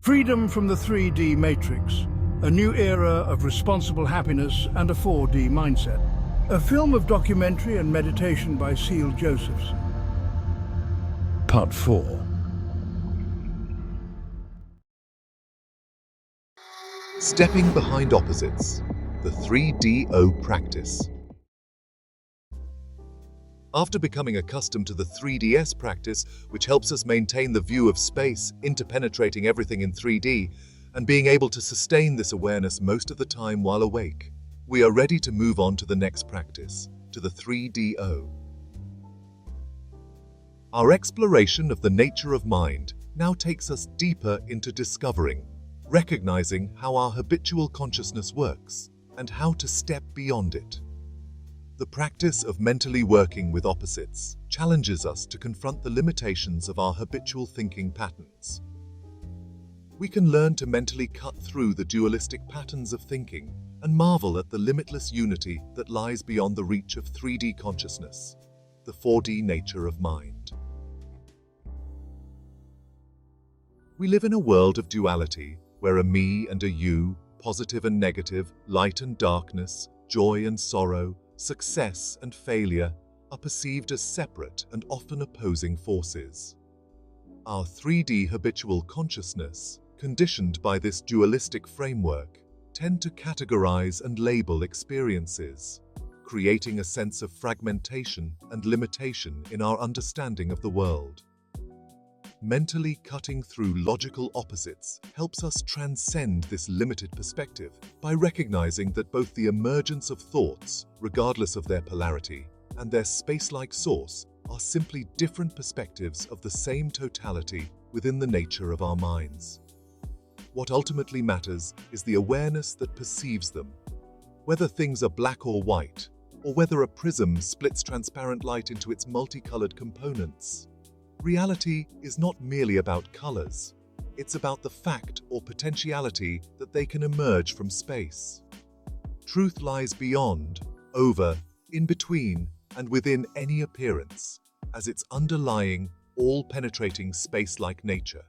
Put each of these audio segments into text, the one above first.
Freedom from the 3D matrix, a new era of responsible happiness and a 4D mindset. A film of documentary and meditation by Seal Josephson. Part 4. Stepping behind opposites, the 3DO practice. After becoming accustomed to the 3DS practice, which helps us maintain the view of space, interpenetrating everything in 3D, and being able to sustain this awareness most of the time while awake, we are ready to move on to the next practice, to the 3DO. Our exploration of the nature of mind now takes us deeper into discovering, recognizing how our habitual consciousness works, and how to step beyond it. The practice of mentally working with opposites challenges us to confront the limitations of our habitual thinking patterns. We can learn to mentally cut through the dualistic patterns of thinking and marvel at the limitless unity that lies beyond the reach of 3D consciousness, the 4D nature of mind. We live in a world of duality where a me and a you, positive and negative, light and darkness, joy and sorrow, success and failure are perceived as separate and often opposing forces. Our 3D habitual consciousness, conditioned by this dualistic framework, tend to categorize and label experiences, creating a sense of fragmentation and limitation in our understanding of the world. Mentally cutting through logical opposites helps us transcend this limited perspective by recognizing that both the emergence of thoughts, regardless of their polarity, and their space-like source are simply different perspectives of the same totality within the nature of our minds. What ultimately matters is the awareness that perceives them, whether things are black or white, or whether a prism splits transparent light into its multicolored components. Reality is not merely about colors. It's about the fact or potentiality that they can emerge from space. Truth lies beyond, over, in between, and within any appearance, as its underlying, all-penetrating space-like nature.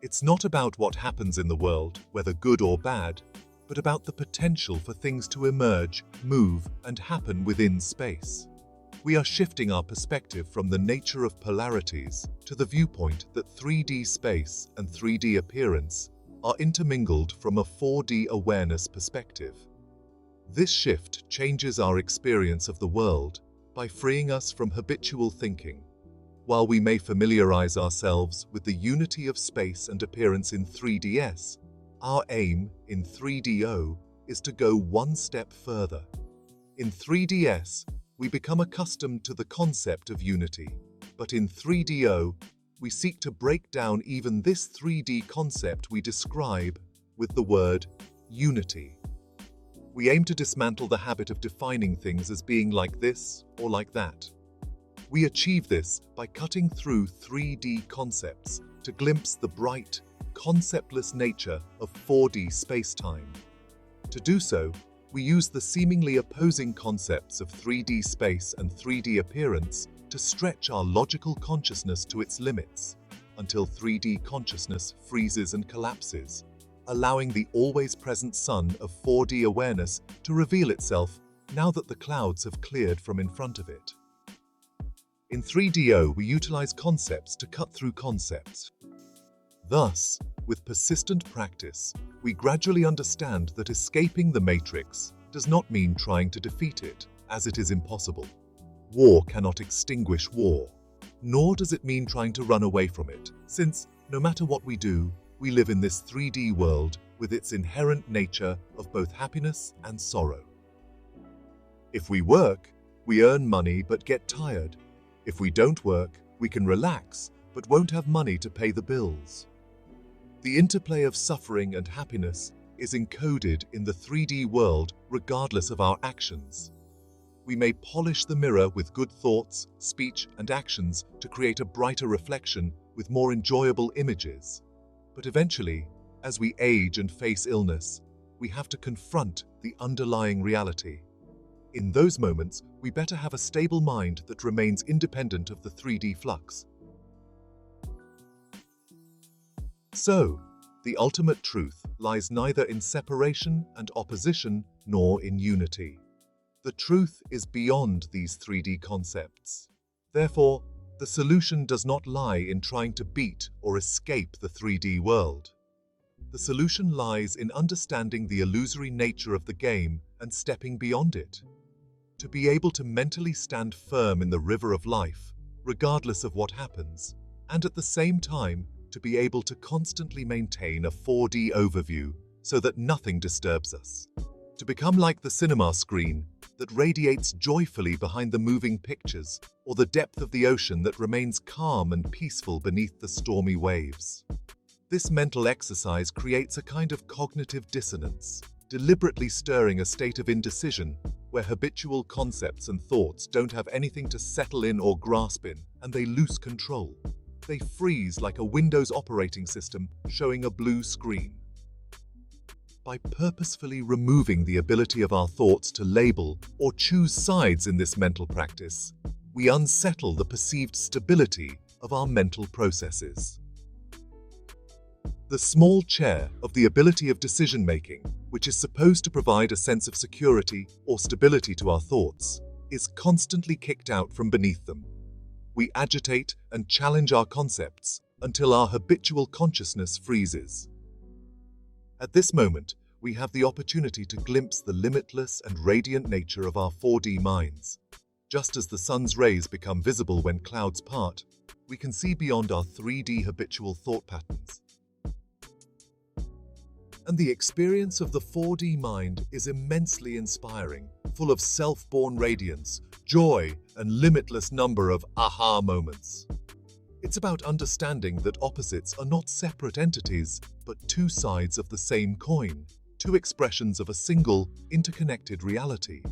It's not about what happens in the world, whether good or bad, but about the potential for things to emerge, move, and happen within space. We are shifting our perspective from the nature of polarities to the viewpoint that 3D space and 3D appearance are intermingled from a 4D awareness perspective. This shift changes our experience of the world by freeing us from habitual thinking. While we may familiarize ourselves with the unity of space and appearance in 3DS, our aim in 3DO is to go one step further. In 3DS, we become accustomed to the concept of unity, but in 3DO, we seek to break down even this 3D concept we describe with the word unity. We aim to dismantle the habit of defining things as being like this or like that. We achieve this by cutting through 3D concepts to glimpse the bright, conceptless nature of 4D space-time. To do so, we use the seemingly opposing concepts of 3D space and 3D appearance to stretch our logical consciousness to its limits, until 3D consciousness freezes and collapses, allowing the always-present sun of 4D awareness to reveal itself now that the clouds have cleared from in front of it. In 3DO, we utilize concepts to cut through concepts. Thus, with persistent practice, we gradually understand that escaping the matrix does not mean trying to defeat it, as it is impossible. War cannot extinguish war, nor does it mean trying to run away from it, since, no matter what we do, we live in this 3D world with its inherent nature of both happiness and sorrow. If we work, we earn money but get tired. If we don't work, we can relax but won't have money to pay the bills. The interplay of suffering and happiness is encoded in the 3D world regardless of our actions. We may polish the mirror with good thoughts, speech, and actions to create a brighter reflection with more enjoyable images. But eventually, as we age and face illness, we have to confront the underlying reality. In those moments, we better have a stable mind that remains independent of the 3D flux. So, The ultimate truth lies neither in separation and opposition nor in unity. The truth is beyond these 3D concepts. Therefore, the solution does not lie in trying to beat or escape the 3D world. The solution lies in understanding the illusory nature of the game and stepping beyond it. To be able to mentally stand firm in the river of life, regardless of what happens, and at the same time, to be able to constantly maintain a 4D overview so that nothing disturbs us. To become like the cinema screen that radiates joyfully behind the moving pictures, or the depth of the ocean that remains calm and peaceful beneath the stormy waves. This mental exercise creates a kind of cognitive dissonance, deliberately stirring a state of indecision where habitual concepts and thoughts don't have anything to settle in or grasp in, and they lose control. They freeze like a Windows operating system showing a blue screen. By purposefully removing the ability of our thoughts to label or choose sides in this mental practice, we unsettle the perceived stability of our mental processes. The small chair of the ability of decision-making, which is supposed to provide a sense of security or stability to our thoughts, is constantly kicked out from beneath them. We agitate and challenge our concepts until our habitual consciousness freezes. At this moment, we have the opportunity to glimpse the limitless and radiant nature of our 4D minds. Just as the sun's rays become visible when clouds part, we can see beyond our 3D habitual thought patterns. And the experience of the 4D mind is immensely inspiring, full of self-born radiance, joy, and limitless number of aha moments. It's about understanding that opposites are not separate entities, but two sides of the same coin, two expressions of a single, interconnected reality.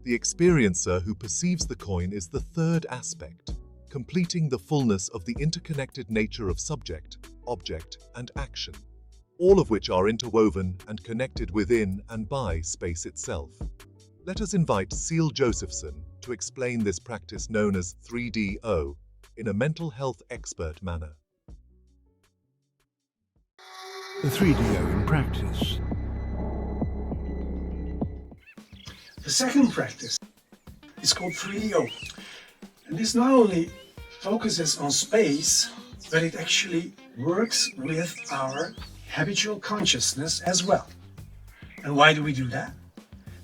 The experiencer who perceives the coin is the third aspect, completing the fullness of the interconnected nature of subject, object, and action, all of which are interwoven and connected within and by space itself. Let us invite Seal Josephson to explain this practice known as 3DO in a mental health expert manner. The 3DO in practice. The second practice is called 3DO. And this not only focuses on space, but it actually works with our habitual consciousness as well. And why do we do that?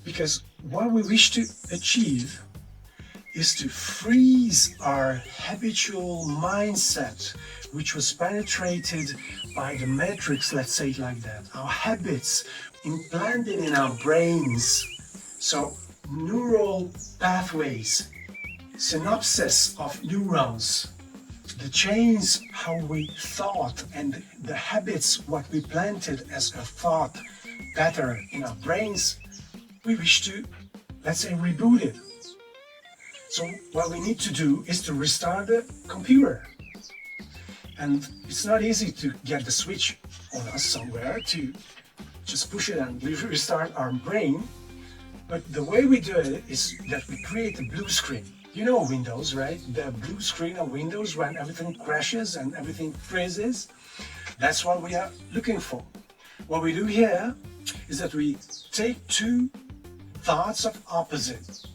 Because what we wish to achieve is to freeze our habitual mindset, which was penetrated by the matrix, let's say it like that. Our habits implanted in our brains. So neural pathways, synapses of neurons, the chains how we thought and the habits what we planted as a thought pattern in our brains, we wish to, let's say, reboot it. So what we need to do is to restart the computer. And it's not easy to get the switch on us somewhere to just push it and restart our brain. But the way we do it is that we create a blue screen. You know Windows, right? The blue screen of Windows when everything crashes and everything freezes. That's what we are looking for. What we do here is that we take two thoughts of opposite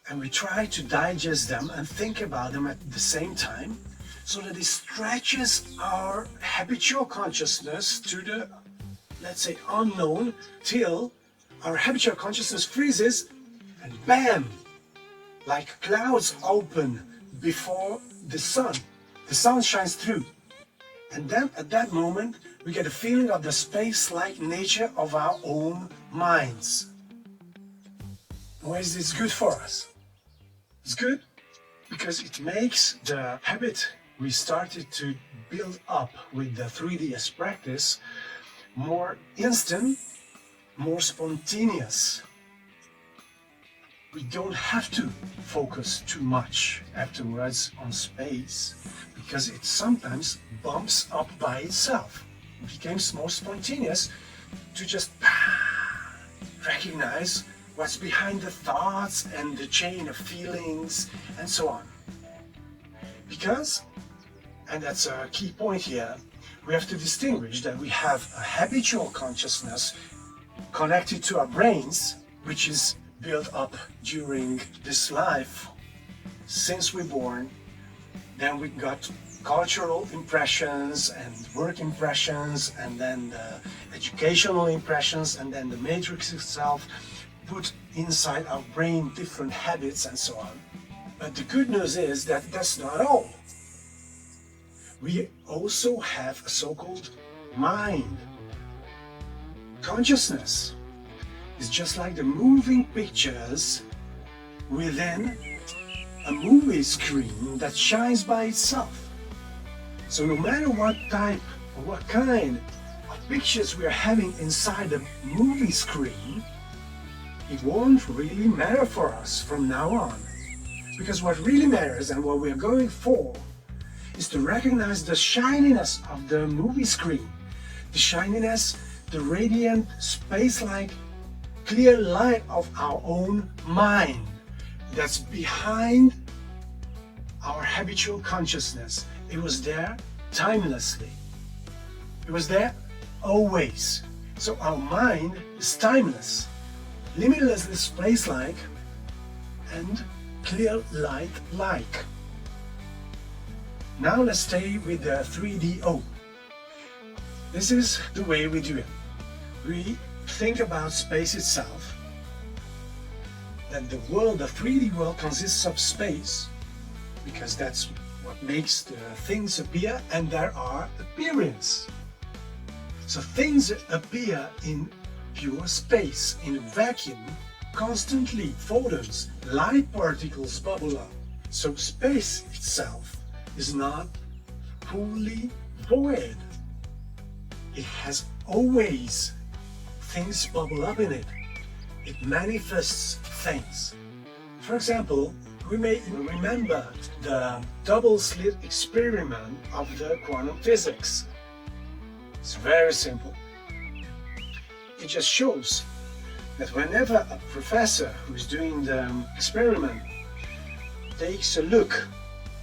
and we try to digest them and think about them at the same time so that it stretches our habitual consciousness to the, let's say, unknown till our habitual consciousness freezes and bam! Like clouds open before the sun shines through. And then at that moment, we get a feeling of the space-like nature of our own minds. Why is this good for us? It's good because it makes the habit we started to build up with the 3DS practice more instant, more spontaneous. We don't have to focus too much afterwards on space because it sometimes bumps up by itself. It becomes more spontaneous to just recognize what's behind the thoughts and the chain of feelings and so on. Because, and that's a key point here, we have to distinguish that we have a habitual consciousness connected to our brains, which is built up during this life since we're born. Then we got cultural impressions and work impressions, and then the educational impressions, and then the matrix itself put inside our brain different habits and so on. But the good news is that that's not all. We also have a so-called mind. Consciousness is just like the moving pictures within a movie screen that shines by itself. So no matter what type or what kind of pictures we are having inside the movie screen, it won't really matter for us from now on. Because what really matters and what we are going for is to recognize the shininess of the movie screen. The shininess, the radiant, space-like, clear light of our own mind that's behind our habitual consciousness. It was there timelessly. It was there always. So our mind is timeless, limitlessly space-like, and clear light-like. Now let's stay with the 3DO. This is the way we do it. We think about space itself, that the world, the 3D world, consists of space, because that's what makes the things appear, and there are appearances. So things appear in pure space, in a vacuum, constantly. Photons, light particles bubble up. So space itself is not fully void. It has always things bubble up in it. It manifests things. For example, we may remember the double slit experiment of the quantum physics. It's very simple. It just shows that whenever a professor who's doing the experiment takes a look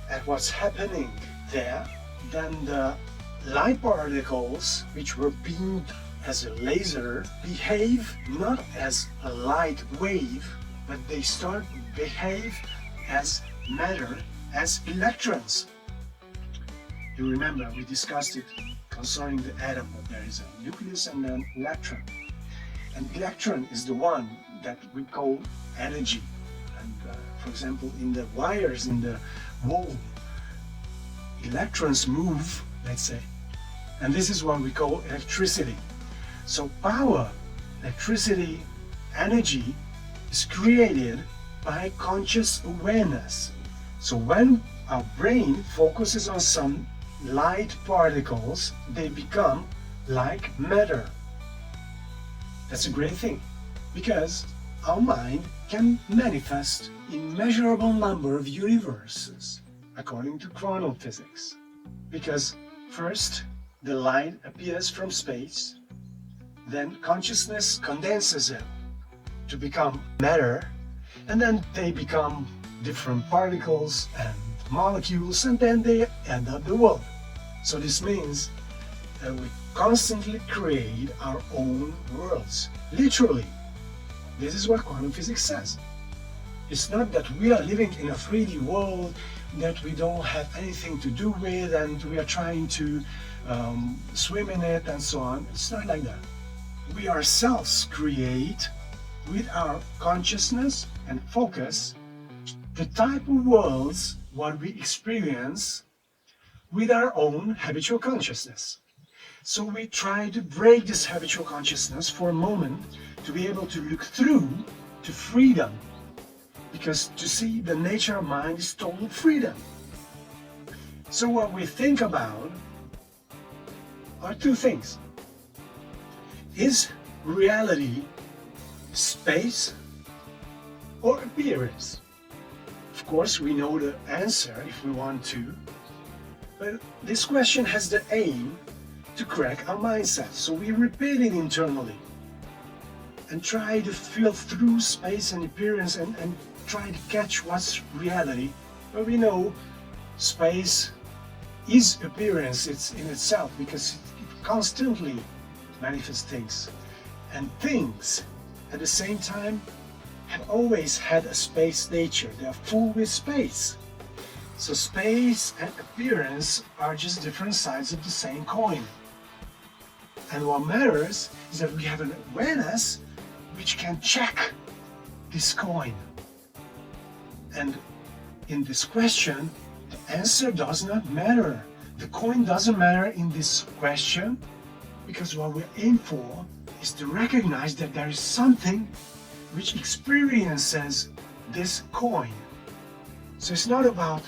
at what's happening there, then the light particles, which were beamed as a laser, behave not as a light wave, but they start to behave as matter, as electrons. You remember we discussed it concerning the atom, that there is a nucleus and an electron. An electron is the one that we call energy. And for example, in the wires in the wall, electrons move, let's say, and this is what we call electricity. So power, electricity, energy is created by conscious awareness. So when our brain focuses on some light particles, they become like matter. That's a great thing, because our mind can manifest immeasurable number of universes according to quantum physics. Because first, the light appears from space, then consciousness condenses it to become matter, and then they become different particles and molecules, and then they end up the world. So this means that we constantly create our own worlds. Literally. This is what quantum physics says. It's not that we are living in a 3D world that we don't have anything to do with and we are trying to swim in it and so on. It's not like that. We ourselves create with our consciousness and focus the type of worlds what we experience with our own habitual consciousness. So we try to break this habitual consciousness for a moment to be able to look through to freedom. Because to see the nature of mind is total freedom. So what we think about are two things. Is reality space or appearance? Of course, we know the answer if we want to, but this question has the aim to crack our mindset. So we repeat it internally and try to feel through space and appearance and try to catch what's reality. But we know space is appearance, it's in itself, because it constantly manifests things. And things, at the same time, have always had a space nature. They are full with space. So space and appearance are just different sides of the same coin. And what matters is that we have an awareness which can check this coin. And in this question, the answer does not matter. The coin doesn't matter in this question, because what we aim for is to recognize that there is something which experiences this coin. So it's not about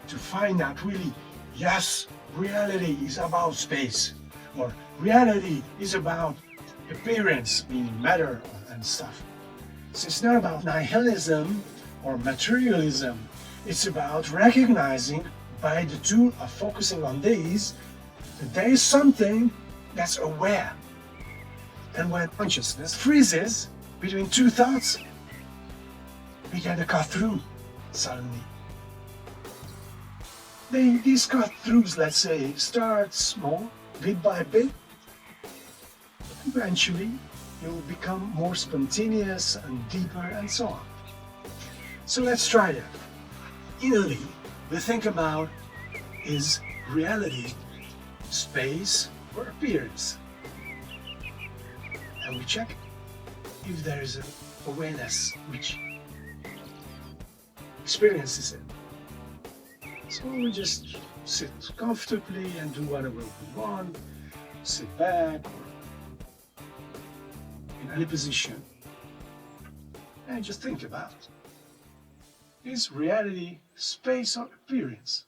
to find out really, yes, reality is about space, or reality is about appearance, meaning matter and stuff. So it's not about nihilism or materialism. It's about recognizing, by the tool of focusing on these, that there is something that's aware. And when consciousness freezes between two thoughts, we get a cut through suddenly. These cut throughs, let's say, start small, bit by bit. Eventually, you'll become more spontaneous and deeper and so on. So let's try that. Innerly, we think about, is reality space or appearance? And we check if there is an awareness which experiences it. So we just sit comfortably and do whatever we want, sit back or in any position, and just think about it. Is reality space or appearance?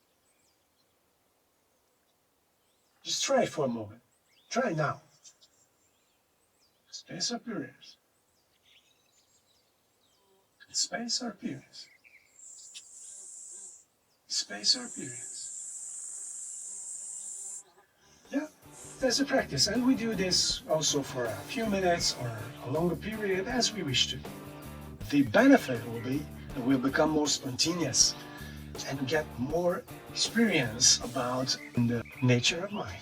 Just try it for a moment. Try it now. Space or appearance? Space or appearance? Space or appearance? Yeah, that's a practice, and we do this also for a few minutes or a longer period as we wish to. The benefit will be that we'll become more spontaneous and get more experience about the nature of mind.